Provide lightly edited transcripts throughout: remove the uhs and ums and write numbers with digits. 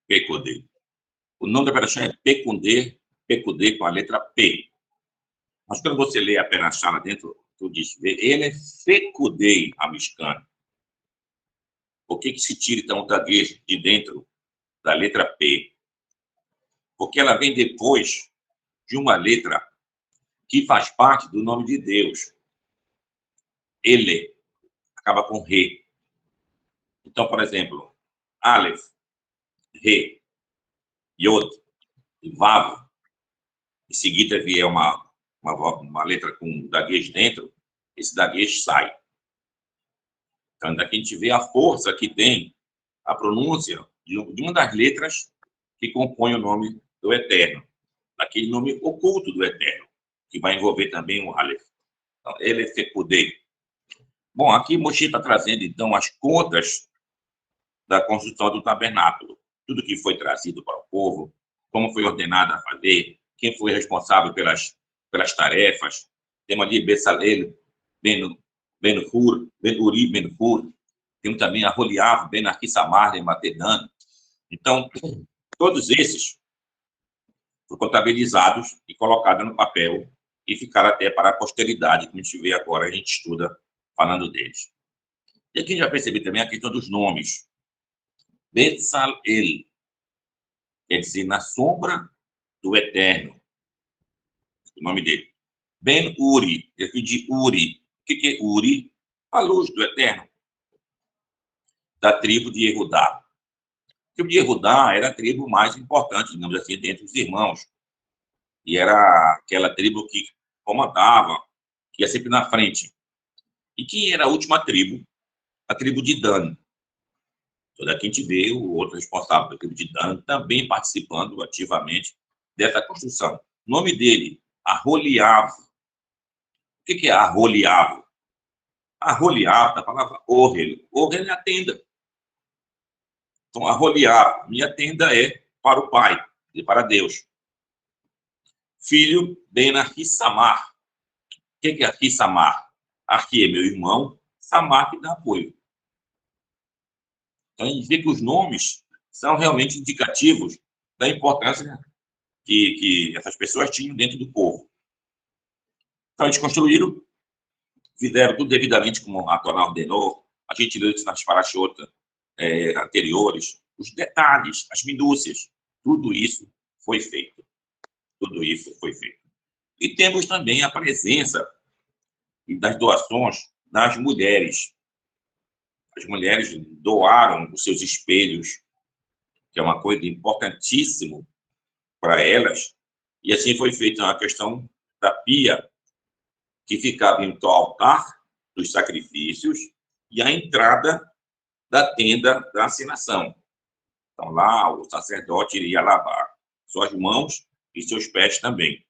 Pecudê. O nome da Perachá é Pecudê, Pecudê com a letra P. Mas quando você lê a Perachá lá dentro, tu diz, ele é Fecudei Amishkan. Por que se tira, então, o gaguejo de dentro da letra P? Porque ela vem depois de uma letra que faz parte do nome de Deus. Ele acaba com Re. Então, por exemplo, Aleph, Re, Yod, Vav, em seguida vier uma letra com gaguejo dentro, esse gaguejo sai. Então, daqui a gente vê a força que tem a pronúncia de uma das letras que compõe o nome do Eterno, daquele nome oculto do Eterno, que vai envolver também o Aleph. Então, ele é Fecudei. Bom, aqui Moshe está trazendo, então, as contas da construção do tabernáculo. Tudo que foi trazido para o povo, como foi ordenado a fazer, quem foi responsável pelas tarefas. Temos ali Bezalel, Ben-Hur, Ben-Uri, Ben-Hur. Temos também a Roliav, Ben-Arquissamar, e Matedan. Então, todos esses foram contabilizados e colocados no papel e ficaram até para a posteridade, como a gente vê agora, a gente estuda falando deles. E aqui já percebi também a questão dos nomes. Bezalel, quer dizer, na sombra do Eterno, o nome dele. Ben-Uri, eu de Uri. O que é Uri? A luz do Eterno, da tribo de Yehudá. A tribo de Yehudá era a tribo mais importante, digamos assim, dentre os irmãos. E era aquela tribo que comandava, que ia sempre na frente. E quem era a última tribo? A tribo de Dan. Então, daqui a gente vê o outro responsável da tribo de Dan também participando ativamente dessa construção. O nome dele, Aholiab. O que é Aholiab? Aholiab, da palavra Orel. Orel é a tenda. Então, Aholiab, minha tenda é para o Pai e para Deus. Filho Ben-Arquissamar. O que é Arquissamar? Arqui é meu irmão, Samar que dá apoio. Então, a gente vê que os nomes são realmente indicativos da importância que essas pessoas tinham dentro do povo. Então, eles construíram, fizeram tudo devidamente como a Torá ordenou. A gente leu isso nas parashotas anteriores. Os detalhes, as minúcias, tudo isso foi feito. Tudo isso foi feito. E temos também a presença das doações das mulheres. As mulheres doaram os seus espelhos, que é uma coisa importantíssima para elas, e assim foi feita a questão da pia, que ficava entre o altar dos sacrifícios e a entrada da tenda da assinação. Então, lá o sacerdote iria lavar suas mãos e seus pés também.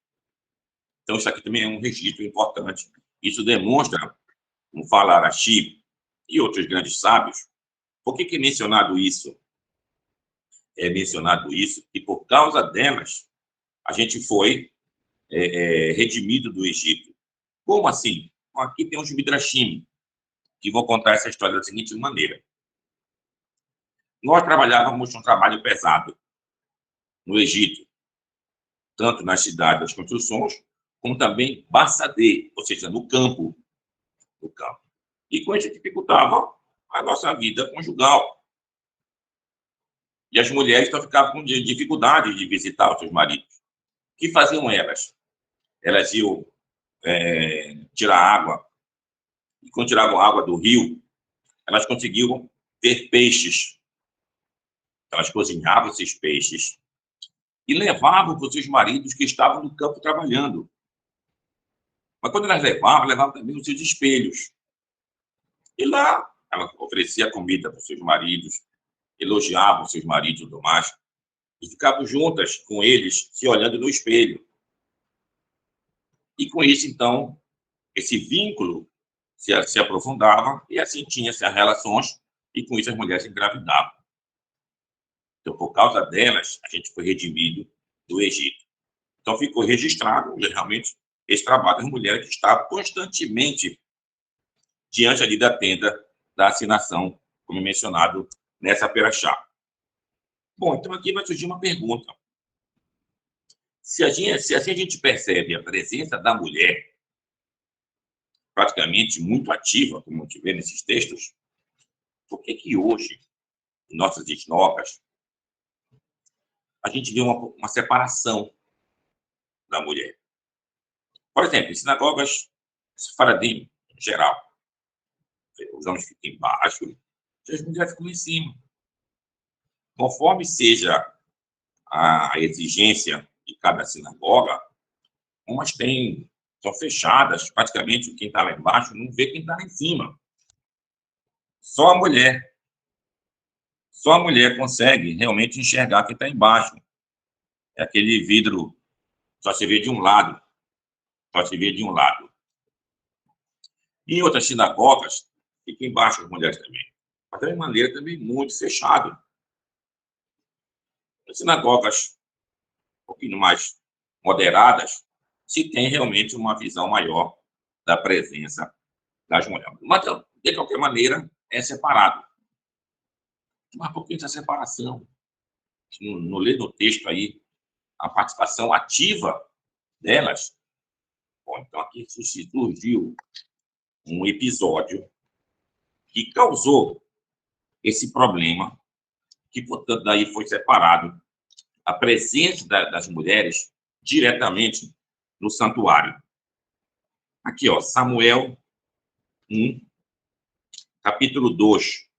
Então, isso aqui também é um registro importante. Isso demonstra, como fala Arashi e outros grandes sábios, por que é mencionado isso? É mencionado isso que, por causa delas, a gente foi redimido do Egito. Como assim? Aqui tem uns Midrashim, que vou contar essa história da seguinte maneira. Nós trabalhávamos um trabalho pesado no Egito, tanto nas cidades das construções, como também Bassadê, ou seja, no campo. No campo. E com isso dificultava a nossa vida conjugal. E as mulheres então ficavam com dificuldade de visitar os seus maridos. O que faziam elas? Elas iam tirar água, e quando tiravam água do rio, elas conseguiam ter peixes. Elas cozinhavam esses peixes e levavam para os seus maridos que estavam no campo trabalhando. Mas quando elas levavam também os seus espelhos. E lá, ela oferecia comida para os seus maridos, elogiava os seus maridos e tudo mais, e ficavam juntas com eles, se olhando no espelho. E com isso, então, esse vínculo se aprofundava, e assim tinha-se as relações, e com isso as mulheres engravidavam. Então, por causa delas, a gente foi redimido do Egito. Então, ficou registrado, realmente, esse trabalho das mulheres que estavam constantemente diante ali da tenda da assinação, como mencionado nessa perachá. Bom, então aqui vai surgir uma pergunta. Se assim a gente percebe a presença da mulher praticamente muito ativa, como a gente vê nesses textos, por que que hoje, em nossas sinagogas, a gente vê uma separação da mulher? Por exemplo, em sinagogas sefaradim, em geral, os homens ficam embaixo e as mulheres ficam em cima. Conforme seja a exigência de cada sinagoga, umas são fechadas, praticamente quem está lá embaixo não vê quem está lá em cima. Só a mulher. Só a mulher consegue realmente enxergar quem está embaixo. É aquele vidro, só se vê de um lado. Só se vê de um lado. Em outras sinagogas, fica embaixo as mulheres também. Mas de maneira também muito fechado. As sinagogas um pouquinho mais moderadas, se tem realmente uma visão maior da presença das mulheres. Mas, de qualquer maneira, é separado. Mas por que essa separação? Não lê no texto aí a participação ativa delas. Bom, então aqui surgiu um episódio que causou esse problema, que, portanto, daí foi separado a presença das mulheres diretamente no santuário. Aqui, ó, Samuel 1, capítulo 2.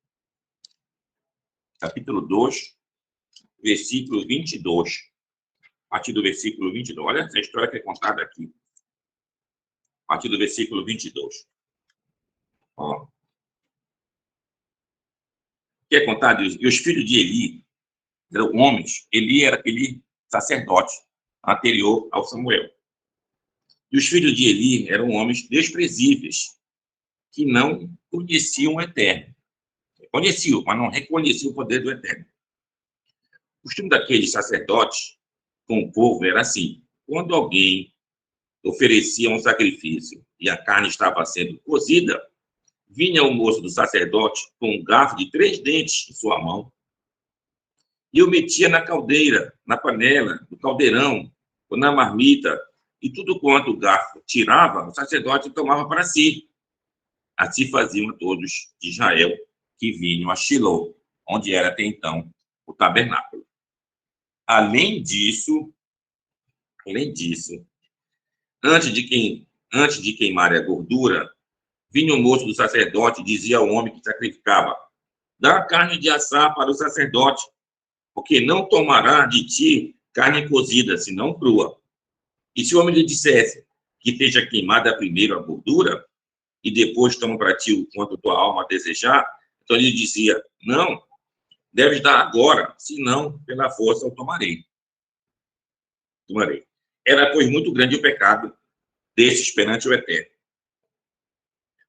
Capítulo 2, versículo 22. A partir do versículo 22. Olha essa história que é contada aqui. A partir do versículo 22. Ó. O que é contado? E os filhos de Eli eram homens. Eli era aquele sacerdote anterior ao Samuel. E os filhos de Eli eram homens desprezíveis, que não conheciam o Eterno. Conheciam, mas não reconheciam o poder do Eterno. O costume daqueles sacerdotes com o povo era assim: quando alguém oferecia um sacrifício e a carne estava sendo cozida, vinha o moço do sacerdote com um garfo de 3 dentes em sua mão e o metia na caldeira, na panela, no caldeirão, ou na marmita, e tudo quanto o garfo tirava, o sacerdote tomava para si. Assim faziam todos de Israel que vinham a Shiló, onde era até então o tabernáculo. Além disso, antes de queimar a gordura, vinha o moço do sacerdote e dizia ao homem que sacrificava: dá a carne de assar para o sacerdote, porque não tomará de ti carne cozida, senão crua. E se o homem lhe dissesse que esteja queimada primeiro a gordura, e depois toma para ti o quanto tua alma desejar, então ele dizia: não, deves dar agora, senão pela força eu tomarei. Era, pois, muito grande o pecado desses perante o Eterno,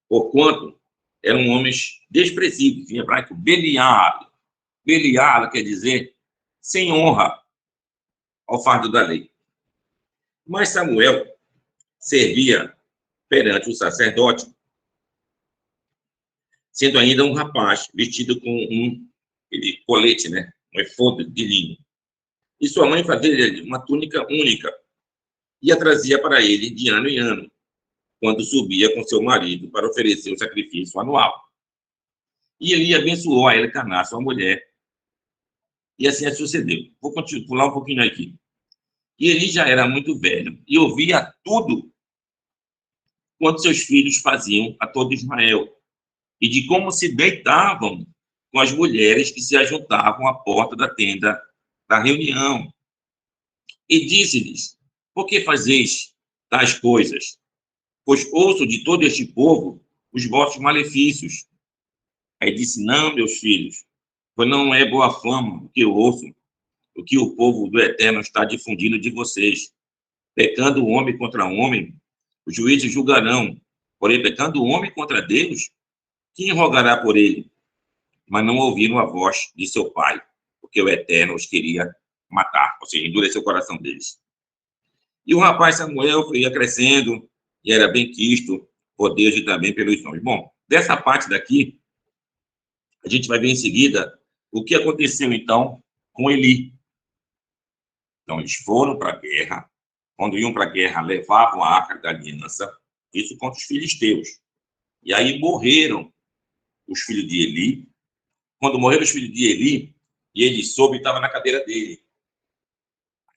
porquanto eram homens desprezíveis, em hebraico, Belial. Belial quer dizer sem honra ao fardo da lei. Mas Samuel servia perante o sacerdote, sendo ainda um rapaz vestido com um colete, né? Um efode de linho. E sua mãe fazia uma túnica única e a trazia para ele de ano em ano, quando subia com seu marido para oferecer o sacrifício anual. E ele abençoou a Elcaná, sua mulher, e assim sucedeu. Vou pular um pouquinho aqui. E ele já era muito velho e ouvia tudo quanto seus filhos faziam a todo Israel, e de como se deitavam com as mulheres que se ajuntavam à porta da tenda da reunião. E disse-lhes: por que fazeis tais coisas? Pois ouço de todo este povo os vossos malefícios. Aí disse: não, meus filhos, pois não é boa fama o que eu ouço, o que o povo do Eterno está difundindo de vocês. Pecando o homem contra o homem, os juízes julgarão. Porém, pecando o homem contra Deus, quem rogará por ele? Mas não ouviram a voz de seu pai, porque o Eterno os queria matar, ou seja, endureceu o coração deles. E o rapaz Samuel ia crescendo e era bem quisto por Deus e também pelos homens. Bom, dessa parte daqui, a gente vai ver em seguida o que aconteceu, então, com Eli. Então, eles foram para a guerra. Quando iam para a guerra, levavam a Arca da Aliança, isso contra os filisteus. E aí morreram os filhos de Eli. Quando morreram os filhos de Eli, e ele soube, estava na cadeira dele.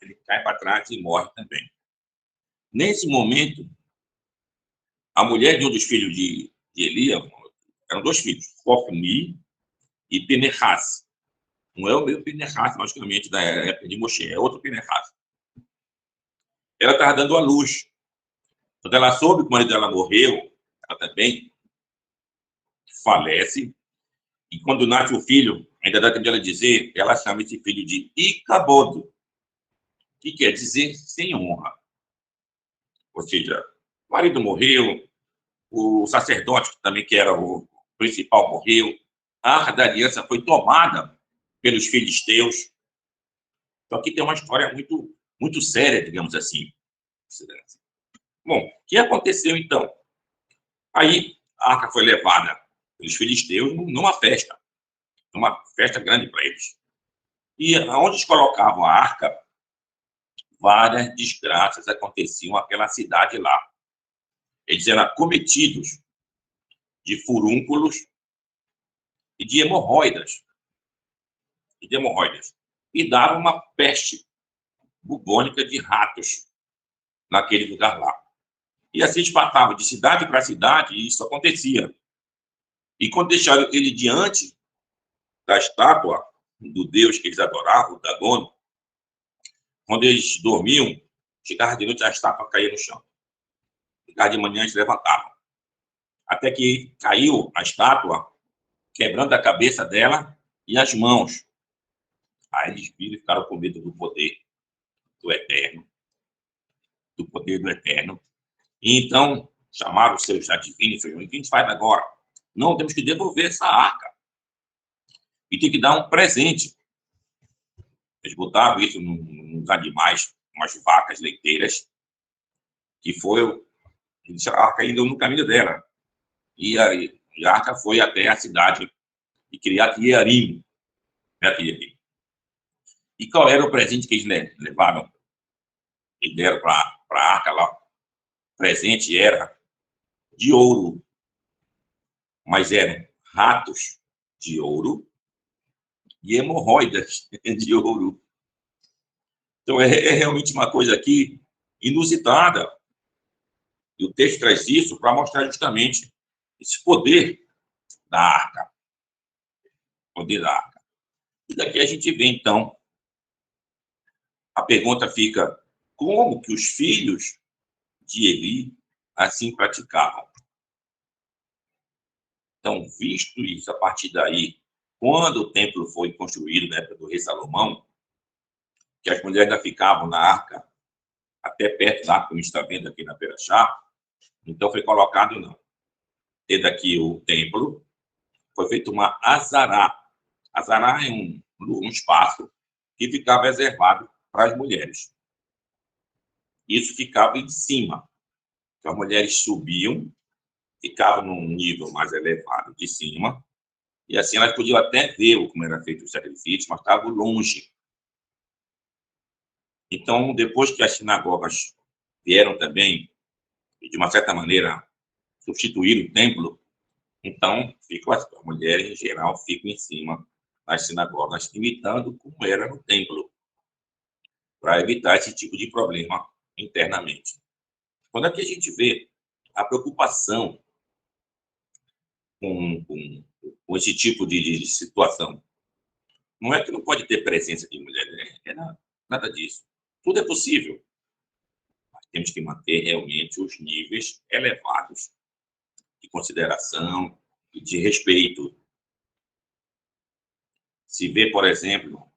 Ele cai para trás e morre também. Nesse momento, a mulher de um dos filhos de Eli, eram 2 filhos, Ofni e Pinehas. Não é o mesmo Pinehas, logicamente, da época de Moshe, é outro Pinehas. Ela estava dando à luz. Quando ela soube que o marido dela morreu, ela também falece. E quando nasce o filho, ainda dá tempo de ela dizer, ela chama esse filho de Icabod, que quer dizer sem honra. Ou seja, o marido morreu, o sacerdote, também que era o principal, morreu, a Arca da Aliança foi tomada pelos filisteus. Então aqui tem uma história muito, muito séria, digamos assim. Bom, o que aconteceu então? Aí a arca foi levada pelos filisteus numa festa grande para eles. E onde eles colocavam a arca, várias desgraças aconteciam naquela cidade lá. Eles eram acometidos de furúnculos e de hemorroidas. E dava uma peste bubônica de ratos naquele lugar lá. E assim eles passavam de cidade para cidade e isso acontecia. E quando deixaram ele diante da estátua do deus que eles adoravam, o Dagon, quando eles dormiam, chegava de noite, a estátua caía no chão. Chegava de manhã, eles levantavam. Até que caiu a estátua, quebrando a cabeça dela e as mãos. Aí eles viram e ficaram com medo do poder do Eterno. Do poder do Eterno. E então, chamaram os seus adivinhos e falaram: o que a gente faz agora? Não, temos que devolver essa arca. E tem que dar um presente. Eles botaram isso nos animais, umas vacas leiteiras, que foi, a arca indo no caminho dela. E a arca foi até a cidade de Kiriat Jearim. E qual era o presente que eles levaram? Eles deram para a arca lá. O presente era de ouro, mas eram ratos de ouro e hemorroidas de ouro. Então, é realmente uma coisa aqui inusitada. E o texto traz isso para mostrar justamente esse poder da arca. Poder da arca. E daqui a gente vê, então, a pergunta fica: como que os filhos de Eli assim praticavam? Então, visto isso, a partir daí, quando o templo foi construído na época do rei Salomão, que as mulheres ainda ficavam na arca, até perto da arca, como a gente está vendo aqui na Perachá, então foi colocado, não. Tendo aqui o templo, foi feito uma azará. Azará é um espaço que ficava reservado para as mulheres. Isso ficava em cima. Então, as mulheres subiam, ficavam num nível mais elevado de cima, e assim elas podiam até ver como era feito o sacrifício, mas estavam longe. Então, depois que as sinagogas vieram também, e de uma certa maneira, substituir o templo, então as mulheres, em geral, ficam em cima das sinagogas, imitando como era no templo, para evitar esse tipo de problema internamente. Quando aqui a gente vê a preocupação com esse tipo de situação, não é que não pode ter presença de mulher, nada disso. Tudo é possível. Mas temos que manter realmente os níveis elevados de consideração e de respeito. Se vê, por exemplo,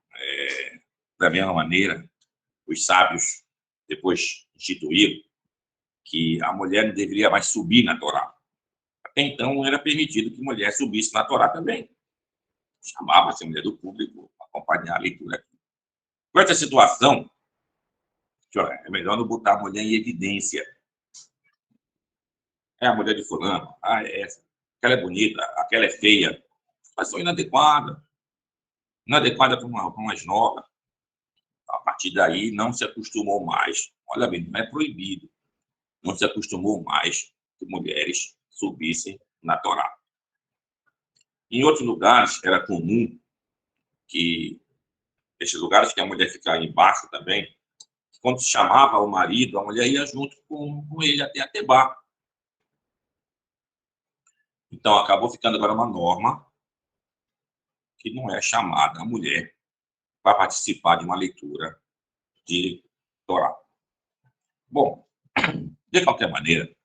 da mesma maneira, os sábios depois instituíram que a mulher não deveria mais subir na Torá. Até então, era permitido que mulher subisse na Torá também. Chamava-se a mulher do público para acompanhar a leitura aqui. Com essa situação, é melhor não botar a mulher em evidência. É a mulher de fulano, é essa. Aquela é bonita, aquela é feia. Mas são inadequadas. inadequada para uma nova. A partir daí, não se acostumou mais. Olha bem, não é proibido. Não se acostumou mais que mulheres subissem na Torá. Em outros lugares, era comum que, esses lugares que a mulher ficava embaixo também, quando se chamava o marido, a mulher ia junto com ele até a Tebá. Então, acabou ficando agora uma norma que não é chamada a mulher para participar de uma leitura de Torá. Bom, de qualquer maneira,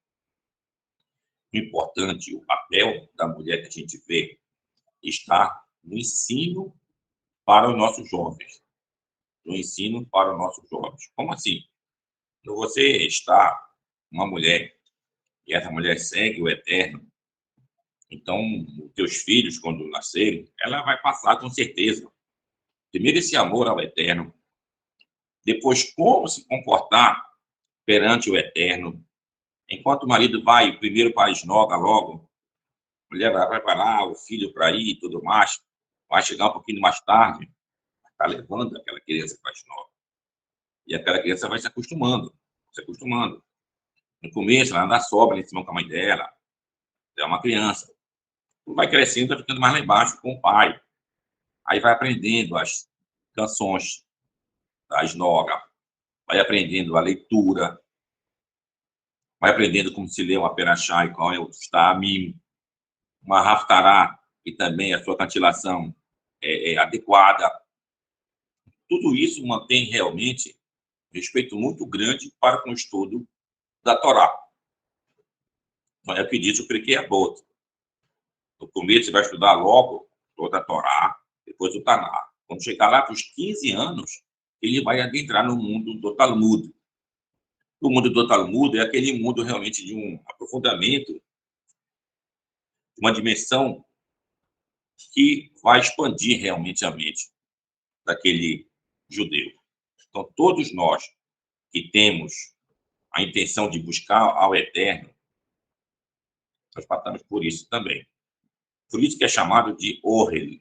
o importante, o papel da mulher que a gente vê está no ensino para os nossos jovens. No ensino para os nossos jovens. Como assim? Quando você está uma mulher e essa mulher segue o Eterno, então os teus filhos, quando nascerem, ela vai passar com certeza. Primeiro esse amor ao Eterno, depois como se comportar perante o Eterno. Enquanto o marido vai primeiro para a esnoga logo, a mulher vai preparar o filho para ir e tudo mais, vai chegar um pouquinho mais tarde, está levando aquela criança para a esnoga. E aquela criança vai se acostumando, se acostumando. No começo, ela ainda sobra em cima com a mãe dela, é uma criança. Vai crescendo, vai ficando mais lá embaixo com o pai. Aí vai aprendendo as canções da esnoga, vai aprendendo a leitura, vai aprendendo como se lê uma perachá e qual é o stamim, uma haftará, e também a sua cantilação é adequada. Tudo isso mantém realmente respeito muito grande para com o estudo da Torá. Então, é o que diz o Pirkei Avot. No começo, você vai estudar logo toda a Torá, depois o Taná. Quando chegar lá para os 15 anos, ele vai adentrar no mundo do Talmud. O mundo do Talmud é aquele mundo realmente de um aprofundamento, de uma dimensão que vai expandir realmente a mente daquele judeu. Então, todos nós que temos a intenção de buscar ao Eterno, nós passamos por isso também. Por isso que é chamado de Ohel.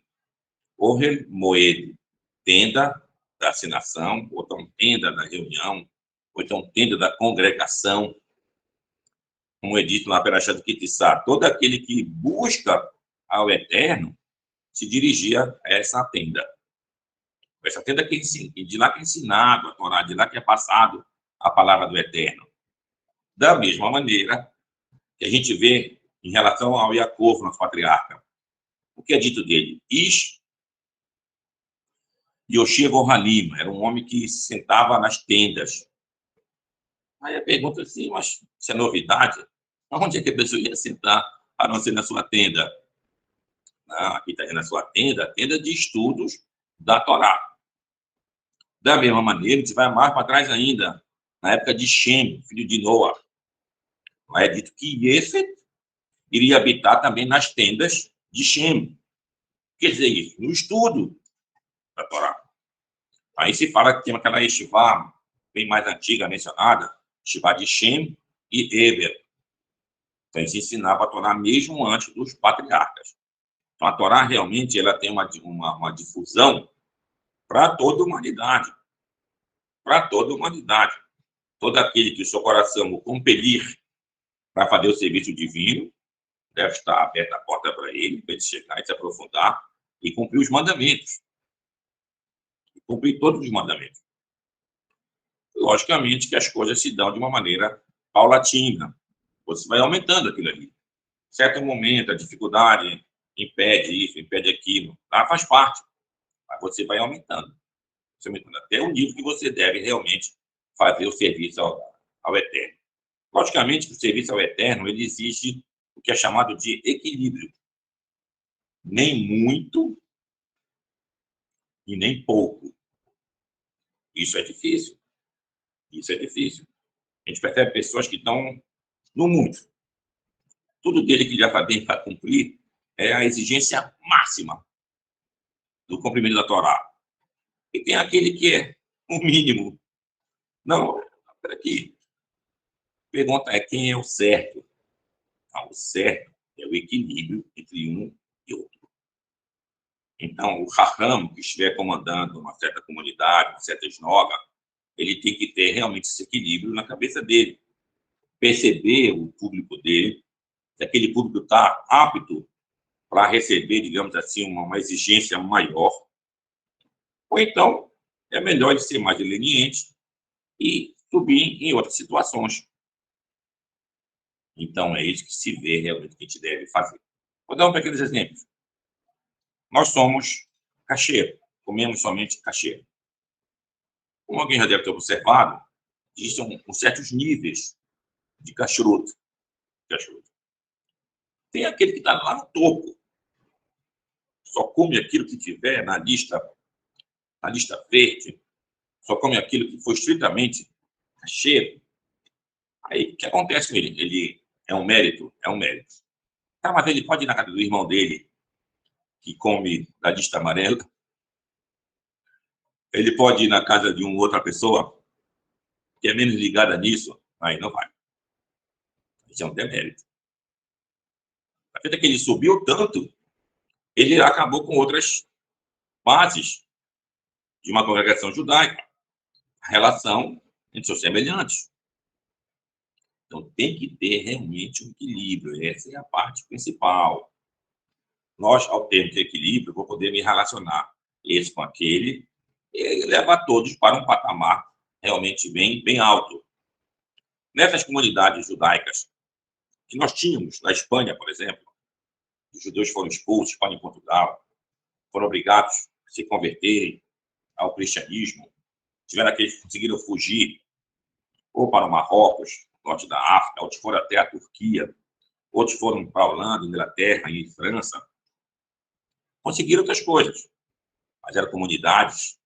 Ohel Moed, tenda da assinação, ou então tenda da reunião, ou então tenda da congregação, como é dito na Perachá do Kitissá. Todo aquele que busca ao Eterno se dirigia a essa tenda. Essa tenda que de lá que é ensinado a Torá, de lá que é passado a palavra do Eterno. Da mesma maneira que a gente vê em relação ao Yaakov, nosso patriarca. O que é dito dele? Ish Yoshev Halim, era um homem que se sentava nas tendas. Aí a pergunta assim, mas isso é novidade? Onde é que a pessoa ia sentar a não ser na sua tenda? Ah, aqui está na sua tenda, tenda de estudos da Torá. Da mesma maneira, a gente vai mais para trás ainda, na época de Shem, filho de Noa. Lá é dito que Yefet iria habitar também nas tendas de Shem. Quer dizer isso, no estudo da Torá. Aí se fala que tem aquela Yeshivá, bem mais antiga, mencionada, Yeshivá de Shem e Eber. Então, se ensinava a Torá mesmo antes dos patriarcas. Então, a Torá realmente ela tem uma difusão para toda a humanidade. Para toda a humanidade. Todo aquele que o seu coração o compelir para fazer o serviço divino, deve estar aberta a porta para ele chegar e se aprofundar e cumprir os mandamentos. E cumprir todos os mandamentos. Logicamente que as coisas se dão de uma maneira paulatina. Você vai aumentando aquilo ali. Em certo momento, a dificuldade impede isso, impede aquilo. Tá? Faz parte. Mas você vai aumentando. Você aumentando até o nível que você deve realmente fazer o serviço ao Eterno. Logicamente que o serviço ao Eterno ele exige o que é chamado de equilíbrio. Nem muito e nem pouco. Isso é difícil. Isso é difícil. A gente percebe pessoas que estão no muito. Tudo dele que já tem para cumprir é a exigência máxima do cumprimento da Torá. E tem aquele que é o mínimo. Não, espera aqui. A pergunta é quem é o certo? Ah, o certo é o equilíbrio entre um e outro. Então, o Raham, que estiver comandando uma certa comunidade, uma certa esnoga, ele tem que ter realmente esse equilíbrio na cabeça dele. Perceber o público dele, se aquele público está apto para receber, digamos assim, uma exigência maior, ou então é melhor ele ser mais leniente e subir em outras situações. Então, é isso que se vê realmente que a gente deve fazer. Vou dar um pequeno exemplo. Nós somos cacheiro, comemos somente cacheiro. Como alguém já deve ter observado, existem certos níveis de cachuruto. Tem aquele que está lá no topo, só come aquilo que tiver na lista verde, só come aquilo que foi estritamente cacheiro. Aí, o que acontece com ele? Ele é um mérito? É um mérito. Tá, mas ele pode ir na casa do irmão dele, que come da lista amarela? Ele pode ir na casa de uma outra pessoa que é menos ligada nisso? Aí não vai. Isso é um demérito. A verdade é que ele subiu tanto, ele acabou com outras bases de uma congregação judaica. A relação entre seus semelhantes. Então, tem que ter realmente um equilíbrio. Essa é a parte principal. Nós, ao termos de equilíbrio, vou poder me relacionar esse com aquele e levar todos para um patamar realmente bem alto. Nessas comunidades judaicas que nós tínhamos na Espanha, por exemplo, os judeus foram expulsos, Espanha e Portugal, foram obrigados a se converterem ao cristianismo, tiveram aqueles que conseguiram fugir ou para o Marrocos, norte da África, outros foram até a Turquia, outros foram para a Holanda, Inglaterra e França. Conseguiram outras coisas, mas eram comunidades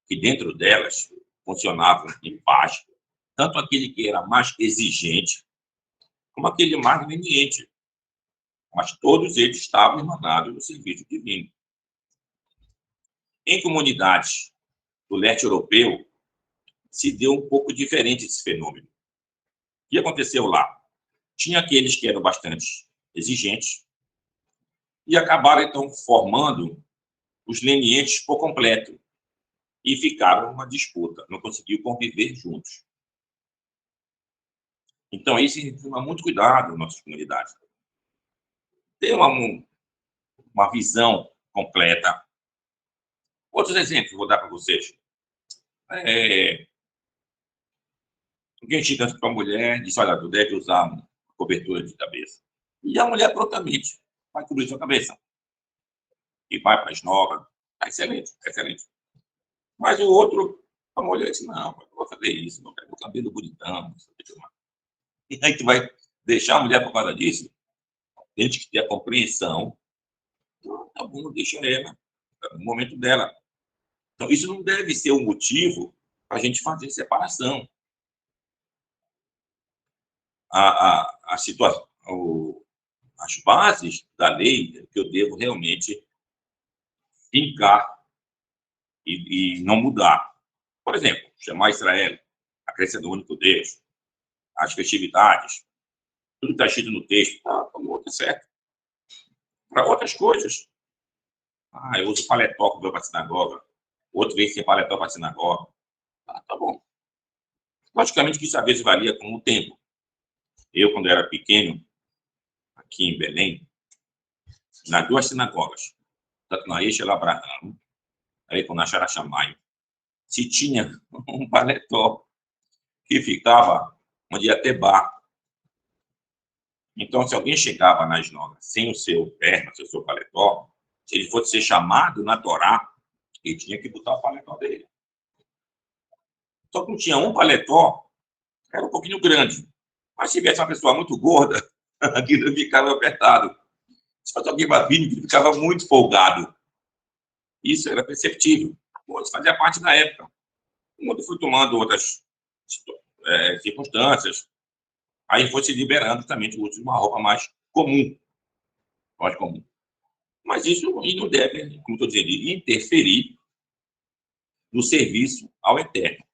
que dentro delas funcionavam em paz, tanto aquele que era mais exigente, como aquele mais leniente. Mas todos eles estavam emanados do serviço divino. Em comunidades do leste europeu, se deu um pouco diferente esse fenômeno. O que aconteceu lá? Tinha aqueles que eram bastante exigentes e acabaram, então, formando os lenientes por completo e ficaram numa disputa, não conseguiam conviver juntos. Então, isso tem que tomar muito cuidado nas nossas comunidades. Ter uma visão completa. Outros exemplos que eu vou dar para vocês. Alguém chega para a mulher e diz, olha, tu deve usar uma cobertura de cabeça. E a mulher prontamente vai cobrir sua cabeça. E vai para a esnoga. Excelente, excelente. Mas o outro, a mulher diz, não, eu vou fazer isso, eu quero o cabelo bonitão. E aí tu vai deixar a mulher por causa disso? Tem que ter a compreensão. Então, tá bom, deixa ela, no momento dela. Então, isso não deve ser o motivo para a gente fazer separação. A situação, as bases da lei que eu devo realmente fincar e não mudar. Por exemplo, chamar Israel, a crença do único Deus, as festividades, tudo que está escrito no texto, tá certo. Para outras coisas, eu uso paletó quando vou para a sinagoga, outro vem sem paletó para a sinagoga. Tá bom. Logicamente que isso às vezes varia com o tempo. Eu, quando era pequeno, aqui em Belém, nas duas sinagogas, tanto na Eixa e Abraham, aí com a Xaraxamai, se tinha um paletó que ficava onde ia ter bar. Então, se alguém chegava na esnoga sem o seu terno, sem o seu paletó, se ele fosse ser chamado na Torá, ele tinha que botar o paletó dele. Só que não tinha um paletó, era um pouquinho grande. Mas se tivesse uma pessoa muito gorda, aquilo ficava apertado. Se fosse alguém mais fino, ficava muito folgado. Isso era perceptível. Isso fazia parte da época. O mundo foi tomando outras circunstâncias. Aí foi se liberando também de uma roupa mais comum. Mais comum. Mas isso não deve, como estou dizendo, interferir no serviço ao Eterno.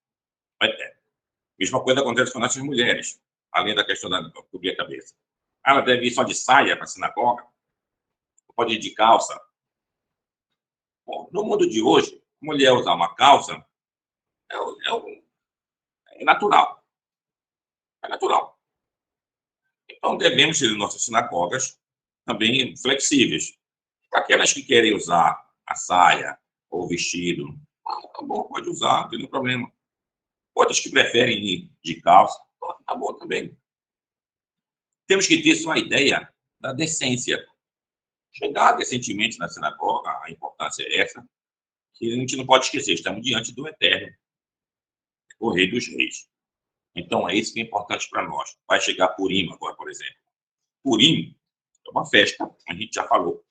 Mesma coisa acontece com nossas mulheres, além da questão da cobrir a cabeça. Ela deve ir só de saia para a sinagoga? Pode ir de calça? Bom, no mundo de hoje, mulher usar uma calça é, é natural. É natural. Então, devemos ser em nossas sinagogas também flexíveis. Para aquelas que querem usar a saia ou o vestido, tá bom, pode usar, não tem nenhum problema. Outras que preferem ir de calça, tá bom também. Temos que ter só a ideia da decência. Chegar decentemente na sinagoga, a importância é essa, que a gente não pode esquecer, estamos diante do Eterno, o Rei dos Reis. Então, é isso que é importante para nós. Vai chegar Purim agora, por exemplo. Purim é uma festa, a gente já falou.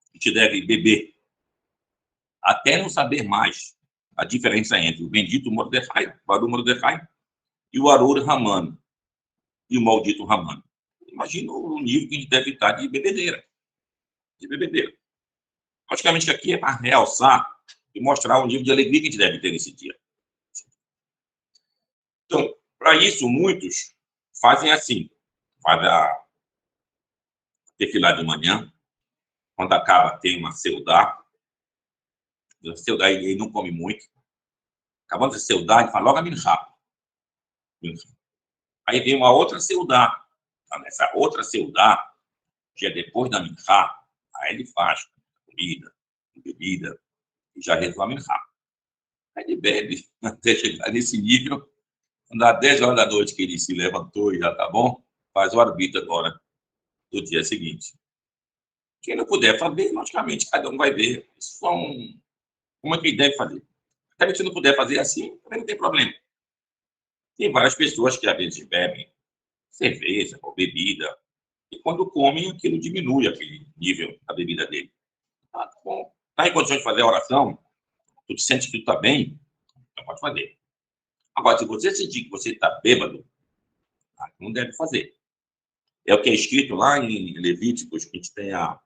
A gente deve beber até não saber mais a diferença entre o bendito Mordecai, o Baruch Mordecai, e o Arur Haman, e o maldito Haman. Imagina o nível que a gente deve estar de bebedeira. De bebedeira. Logicamente que aqui é para realçar e mostrar o nível de alegria que a gente deve ter nesse dia. Então, para isso, muitos fazem assim. Faz a tefilá de manhã, quando acaba tem uma seudá. A seudá ele não come muito. Acabando a seudá, ele fala logo a minchá. Aí vem uma outra seudá. Nessa outra seudá, que é depois da minchá, aí ele faz comida, bebida, e já reza a minchá. Aí ele bebe até chegar nesse nível. Quando dá 10 horas da noite que ele se levantou e já tá bom, faz o arbítrio agora do dia seguinte. Quem não puder fazer, logicamente, cada um vai ver. Isso são como é que ele deve fazer. Até se não puder fazer assim, também não tem problema. Tem várias pessoas que às vezes bebem cerveja ou bebida, e quando comem, aquilo diminui aquele nível da bebida dele. Tá bom. Tá em condições de fazer a oração, tu te sente que tu tá bem, então pode fazer. Agora, se você sentir que você está bêbado, não deve fazer. É o que é escrito lá em Levíticos, que a gente tem a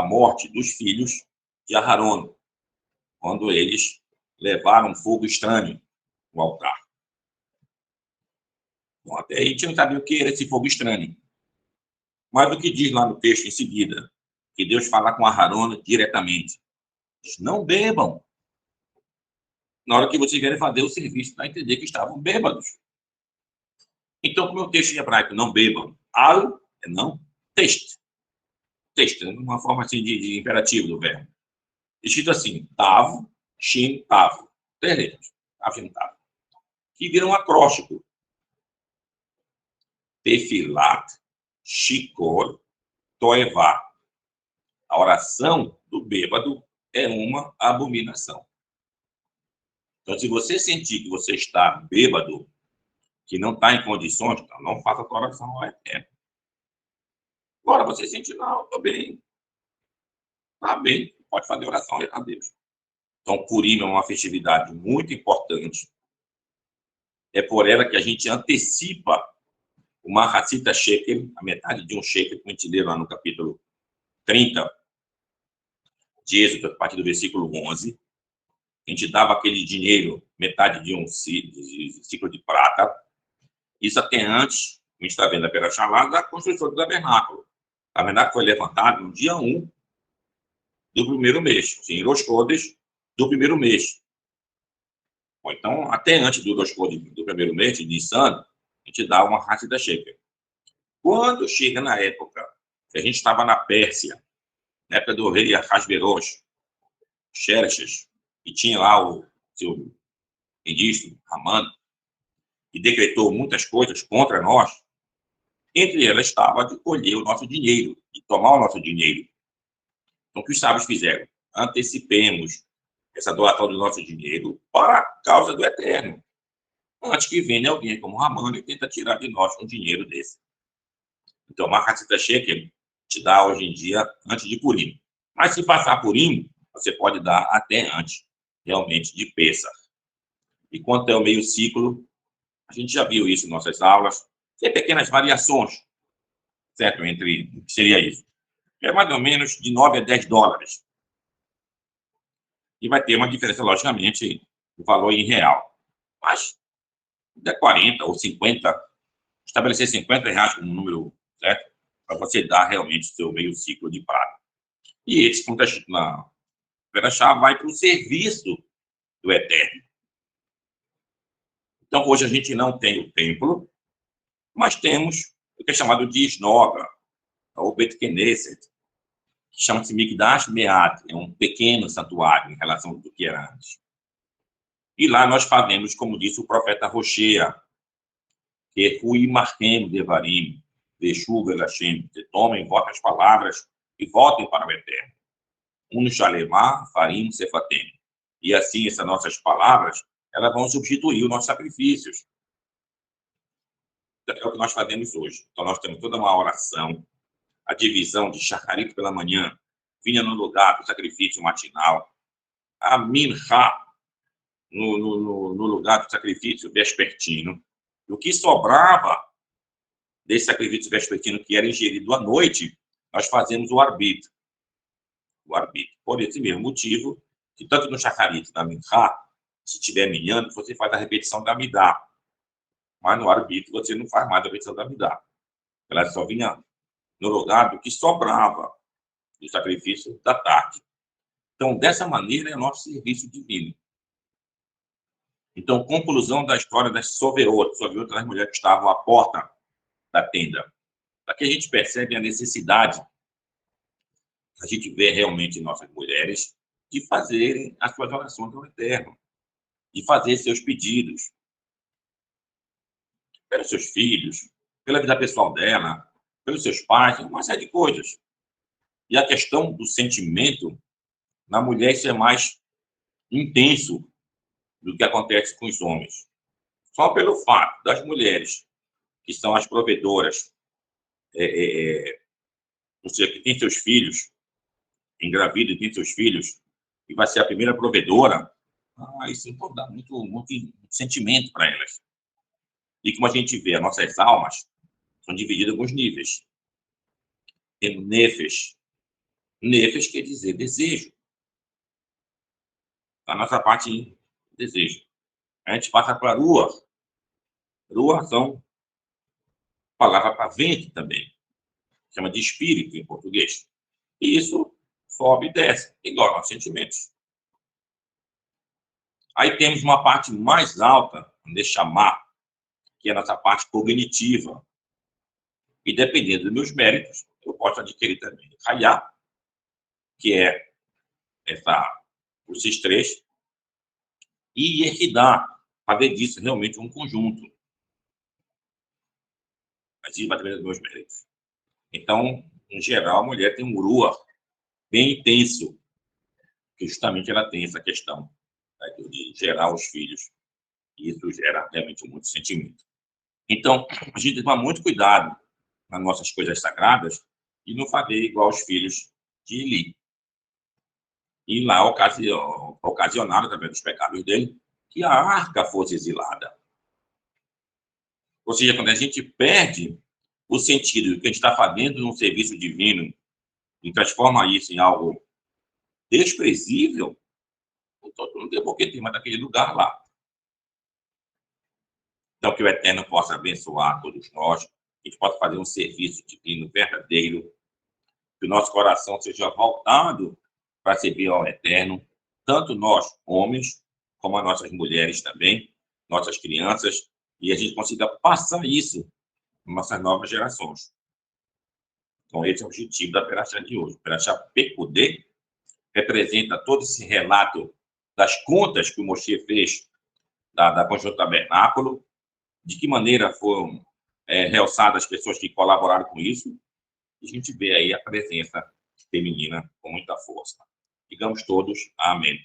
morte dos filhos de Aharon, quando eles levaram fogo estranho no altar. Bom, até aí a gente não sabia o que era esse fogo estranho. Mas o que diz lá no texto em seguida, que Deus fala com Aharon diretamente. Diz, não bebam. Na hora que vocês vierem fazer o serviço, para entender que estavam bêbados. Então, como é o texto em hebraico, não bebam. Al é não, texto. Texto, uma forma assim de imperativo do verbo. Escrito assim, tav, shin, tav. 3 letras. Tav, shin, tav. Que viram um acróstico. Tefilat, shikor, toevá. A oração do bêbado é uma abominação. Então, se você sentir que você está bêbado, que não está em condições, então não faça a tua oração ao Eterno. Agora, você sente, não, estou bem. Está bem, pode fazer oração a Deus. Então, Purim é uma festividade muito importante. É por ela que a gente antecipa uma Hatzita Shekel, a metade de um shekel, que a gente lê lá no capítulo 30 de Êxodo, a partir do versículo 11. A gente dava aquele dinheiro, metade de um ciclo de prata. Isso até antes, a gente está vendo a Perachalá, da construção do tabernáculo. O tabernáculo foi levantado no dia 1 do primeiro mês, em Rosh Chodesh do primeiro mês. Bom, então, até antes do Rosh Chodesh do primeiro mês, de Nissan, a gente dá uma Hatzita Shekel. Quando chega na época que a gente estava na Pérsia, na época do rei Ahasverosh, Xerxes, e tinha lá o seu ministro, Haman, que decretou muitas coisas contra nós, entre elas estava de colher o nosso dinheiro, de tomar o nosso dinheiro. Então, o que os sábios fizeram? Antecipemos essa doação do nosso dinheiro para a causa do Eterno, antes que venha alguém como Haman e tenta tirar de nós um dinheiro desse. Então, uma Hatzita Shekel te dá hoje em dia antes de Purim. Mas se passar Purim, você pode dar até antes, realmente, de Pêssar. E quanto é o meio ciclo, a gente já viu isso em nossas aulas. Tem pequenas variações, certo? Entre o que seria isso. É mais ou menos de 9 a 10 dólares. E vai ter uma diferença, logicamente, do valor em real. Mas, de 40 ou 50, estabelecer 50 reais como número certo, para você dar realmente o seu meio ciclo de prata. E esse, como está escrito na Perachá vai para o serviço do Eterno. Então, hoje a gente não tem o templo, mas temos o que é chamado de Esnoga, ou Bet Knesset, que chama-se Mikdash Meat, é um pequeno santuário em relação ao que era antes. E lá nós fazemos, como disse o profeta Roshea, que fui marquem devarim, veshuv el Hashem, que tomem vossas palavras e voltem para o Eterno. Shalemah, farim, sefatem. E assim, essas nossas palavras, elas vão substituir os nossos sacrifícios. É o que nós fazemos hoje. Então, nós temos toda uma oração, a divisão de shacharit pela manhã, vinha no lugar do sacrifício matinal, a minha no lugar do sacrifício vespertino. O que sobrava desse sacrifício vespertino que era ingerido à noite, nós fazemos o arbítrio. O arbítrio. Por esse mesmo motivo, que tanto no shacharit da minha, se estiver minhando, você faz a repetição da midá. Mas no arbítrio você não faz mais a repetição da midá. Ela só vinha no lugar do que sobrava do sacrifício da tarde. Então, dessa maneira, é o nosso serviço divino. Então, conclusão da história das Soveot das mulheres que estavam à porta da tenda. Aqui a gente percebe a necessidade, a gente vê realmente nossas mulheres, de fazerem as suas orações ao Eterno, de fazer seus pedidos pelos seus filhos, pela vida pessoal dela, pelos seus pais, uma série de coisas. E a questão do sentimento, na mulher, isso é mais intenso do que acontece com os homens. Só pelo fato das mulheres, que são as provedoras, ou seja, que tem seus filhos, engravida e tem seus filhos, e vai ser a primeira provedora, isso então dá muito sentimento para elas. E como a gente vê, as nossas almas são divididas em alguns níveis. Tem nefesh. Nefesh quer dizer desejo. A nossa parte em desejo. A gente passa para Ruach. Ruach são palavra para vento também. Chama de espírito em português. E isso sobe e desce, igual aos sentimentos. Aí temos uma parte mais alta, de chamar, que é a nossa parte cognitiva. E dependendo dos meus méritos, eu posso adquirir também Hayá, que é esses três, e Yehidá, fazer disso realmente um conjunto. Mas isso vai depender dos meus méritos. Então, em geral, a mulher tem um Ruach bem intenso, que justamente ela tem essa questão, né, de gerar os filhos, e isso gera realmente muito sentimento. Então, a gente tem que tomar muito cuidado nas nossas coisas sagradas e não fazer igual aos filhos de Eli. E lá ocasionaram, através dos pecados dele, que a arca fosse exilada. Ou seja, quando a gente perde o sentido do que a gente está fazendo num serviço divino e transforma isso em algo desprezível, então não tem por que ter mais daquele lugar lá. Então, que o Eterno possa abençoar todos nós, que a gente possa fazer um serviço divino verdadeiro, que o nosso coração seja voltado para servir ao Eterno, tanto nós, homens, como as nossas mulheres também, nossas crianças, e a gente consiga passar isso para nossas novas gerações. Então, esse é o objetivo da Perachá de hoje. Perachá Pekudei representa todo esse relato das contas que o Moshe fez da construção do tabernáculo, de que maneira foram realçadas as pessoas que colaboraram com isso, e a gente vê aí a presença feminina com muita força. Digamos todos, amém.